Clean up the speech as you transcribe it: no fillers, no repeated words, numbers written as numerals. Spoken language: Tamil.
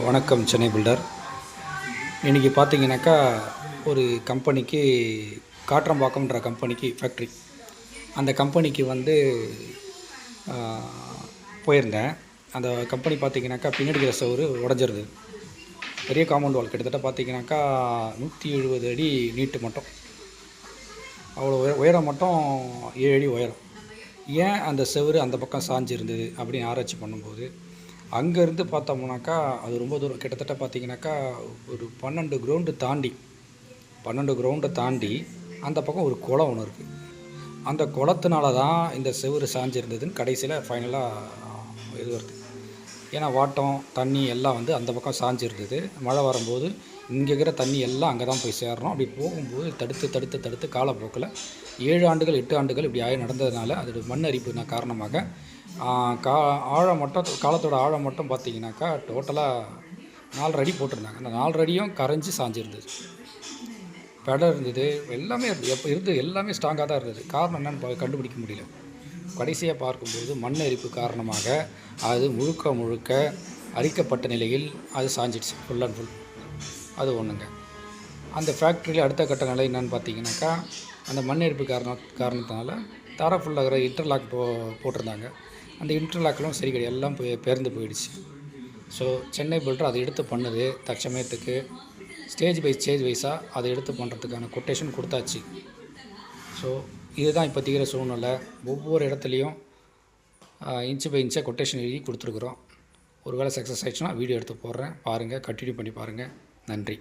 வணக்கம் சென்னை பில்டர். இன்றைக்கி பார்த்தீங்கன்னாக்கா ஒரு கம்பெனிக்கு காட்ரம்பாக்கம்ன்ற கம்பெனிக்கு ஃபேக்ட்ரி, அந்த கம்பெனிக்கு போயிருந்தேன். அந்த கம்பெனி பார்த்திங்கனாக்கா பின்னாடி இருக்கிற சுவர் உடஞ்சிருது. பெரிய காம்பவுண்ட் வால் கிட்டத்தட்ட பார்த்திங்கனாக்கா 170 அடி நீட்டு மட்டும், அவ்வளோ உயரம் மட்டும் 7 அடி உயரம். ஏன் அந்த சுவர் அந்த பக்கம் சாஞ்சிருந்தது அப்படின்னு ஆராய்ச்சி பண்ணும்போது அங்கேருந்து பார்த்தோம்னாக்கா அது ரொம்ப தூரம், கிட்டத்தட்ட பார்த்திங்கனாக்கா ஒரு 12 கிரவுண்டை தாண்டி அந்த பக்கம் ஒரு குளம் ஒன்று இருக்குது. அந்த குளத்தினால தான் இந்த செவுறு சாஞ்சிருந்ததுன்னு கடைசியில் ஃபைனலாக இது வருது. ஏன்னா வாட்டம் தண்ணி எல்லாம் அந்த பக்கம் சாஞ்சிருந்தது. மழை வரும்போது இங்கே இருக்கிற தண்ணி எல்லாம் அங்கே தான் போய் சேரணும். அப்படி போகும்போது தடுத்து காலப்போக்கில் 7 ஆண்டுகள் 8 ஆண்டுகள் இப்படி நடந்ததுனால அதோட மண் அரிப்பு காரணமாக ஆழம் மட்டும், காலத்தோட ஆழம் மட்டும் பார்த்திங்கனாக்கா டோட்டலாக 4 அடி போட்டிருந்தாங்க. அந்த 4 அடியும் கரைஞ்சி சாஞ்சிருந்தது. பெடல் இருந்தது, எல்லாமே எல்லாமே ஸ்ட்ராங்காக தான் இருந்தது. காரணம் என்னென்னு கண்டுபிடிக்க முடியல. கடைசியாக பார்க்கும்போது மண் அரிப்பு காரணமாக அது முழுக்க அரிக்கப்பட்ட நிலையில் அது சாஞ்சிடுச்சு, ஃபுல் அண்ட் ஃபுல். அது ஒன்றுங்க. அந்த ஃபேக்ட்ரியில் அடுத்த கட்ட நிலை என்னென்னு பார்த்தீங்கன்னாக்கா அந்த மண் அரிப்பு காரணத்தினால தர ஃபுல்லாக இன்டர்லாக் போட்டிருந்தாங்க. அந்த இன்டர்லாக்லாம் சரி கிடையாது, எல்லாம் பேர்ந்து போயிடுச்சு. ஸோ சென்னை பில்டர் அதை எடுத்து பண்ணுது. தற்சமயத்துக்கு ஸ்டேஜ் வைஸாக அதை எடுத்து பண்ணுறதுக்கான கொட்டேஷன் கொடுத்தாச்சு. ஸோ இதுதான் இப்போ தீவிர சூழ்நிலை. ஒவ்வொரு இடத்துலையும் இன்ச்சு பை இன்ச்சாக கொட்டேஷன் எழுதி கொடுத்துருக்குறோம். ஒரு வேளை சக்ஸஸ் ஆகிடுச்சுன்னா வீடியோ எடுத்து போடுறேன், பாருங்கள், கண்டினியூ பண்ணி பாருங்கள். நன்றி.